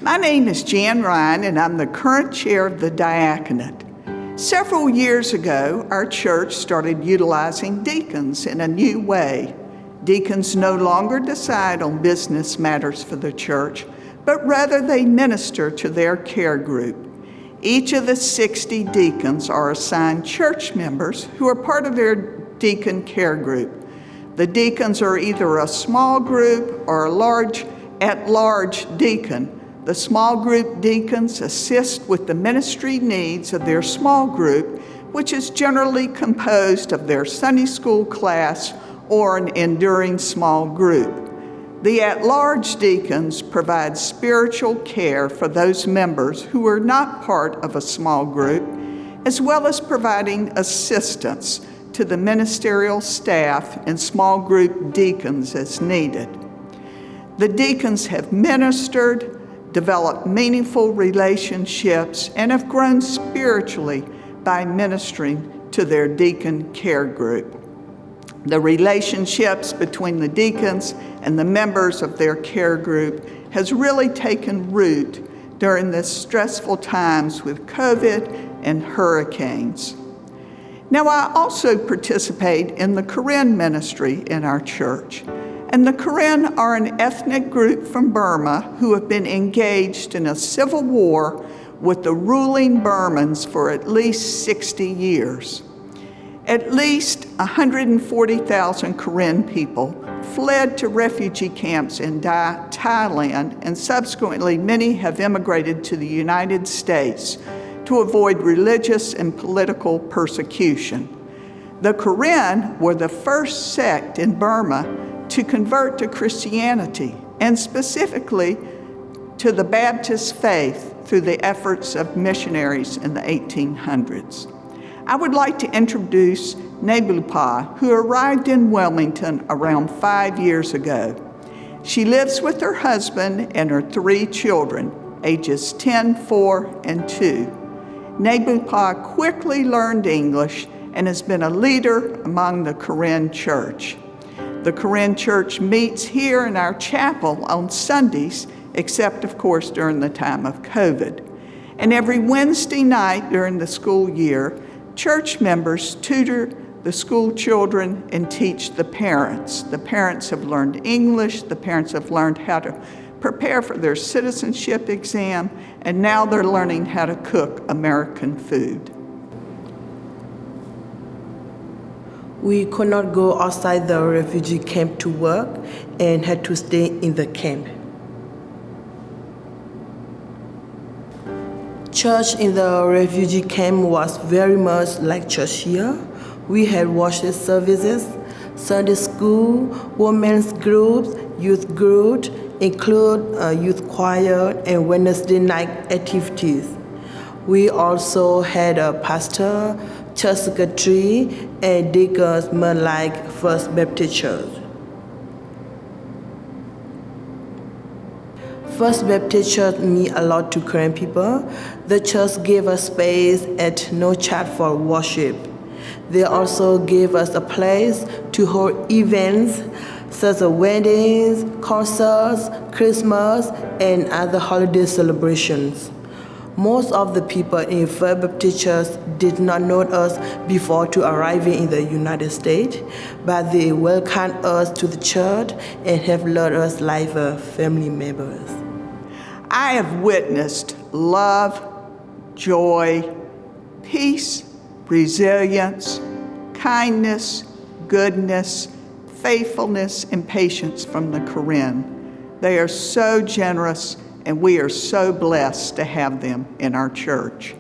My name is Jan Ryan, and I'm the current chair of the diaconate. Several years ago, our church started utilizing deacons in a new way. Deacons no longer decide on business matters for the church, but rather they minister to their care group. Each of the 60 deacons are assigned church members who are part of their deacon care group. The deacons are either a small group or a at-large deacon. The small group deacons assist with the ministry needs of their small group, which is generally composed of their Sunday school class or an enduring small group. The at-large deacons provide spiritual care for those members who are not part of a small group, as well as providing assistance to the ministerial staff and small group deacons as needed. The deacons have ministered, developed meaningful relationships, and have grown spiritually by ministering to their deacon care group. The relationships between the deacons and the members of their care group has really taken root during the stressful times with COVID and hurricanes. Now, I also participate in the Karen ministry in our church. And the Karen are an ethnic group from Burma who have been engaged in a civil war with the ruling Burmans for at least 60 years. At least 140,000 Karen people fled to refugee camps in Thailand, and subsequently many have immigrated to the United States to avoid religious and political persecution. The Karen were the first sect in Burma to convert to Christianity, and specifically to the Baptist faith through the efforts of missionaries in the 1800s. I would like to introduce Nebulpa, who arrived in Wilmington around 5 years ago. She lives with her husband and her 3 children, ages 10, 4, and 2. Nebulpa quickly learned English and has been a leader among the Karen church. The Karen church meets here in our chapel on Sundays, except of course during the time of COVID. And every Wednesday night during the school year, church members tutor the school children and teach the parents. The parents have learned English, the parents have learned how to prepare for their citizenship exam, and now they're learning how to cook American food. We could not go outside the refugee camp to work and had to stay in the camp. Church in the refugee camp was very much like church here. We had worship services, Sunday school, women's groups, youth groups, include youth choir and Wednesday night activities. We also had a pastor, church secretary, and deacons much like First Baptist Church. First Baptist Church means a lot to Karen people. The church gave us space at no charge for worship. They also gave us a place to hold events such as weddings, concerts, Christmas, and other holiday celebrations. Most of the people in First Baptist Church did not know us before to arriving in the United States, but they welcomed us to the church and have loved us like family members. I have witnessed love, joy, peace, resilience, kindness, goodness, faithfulness, and patience from the Karen. They are so generous, and we are so blessed to have them in our church.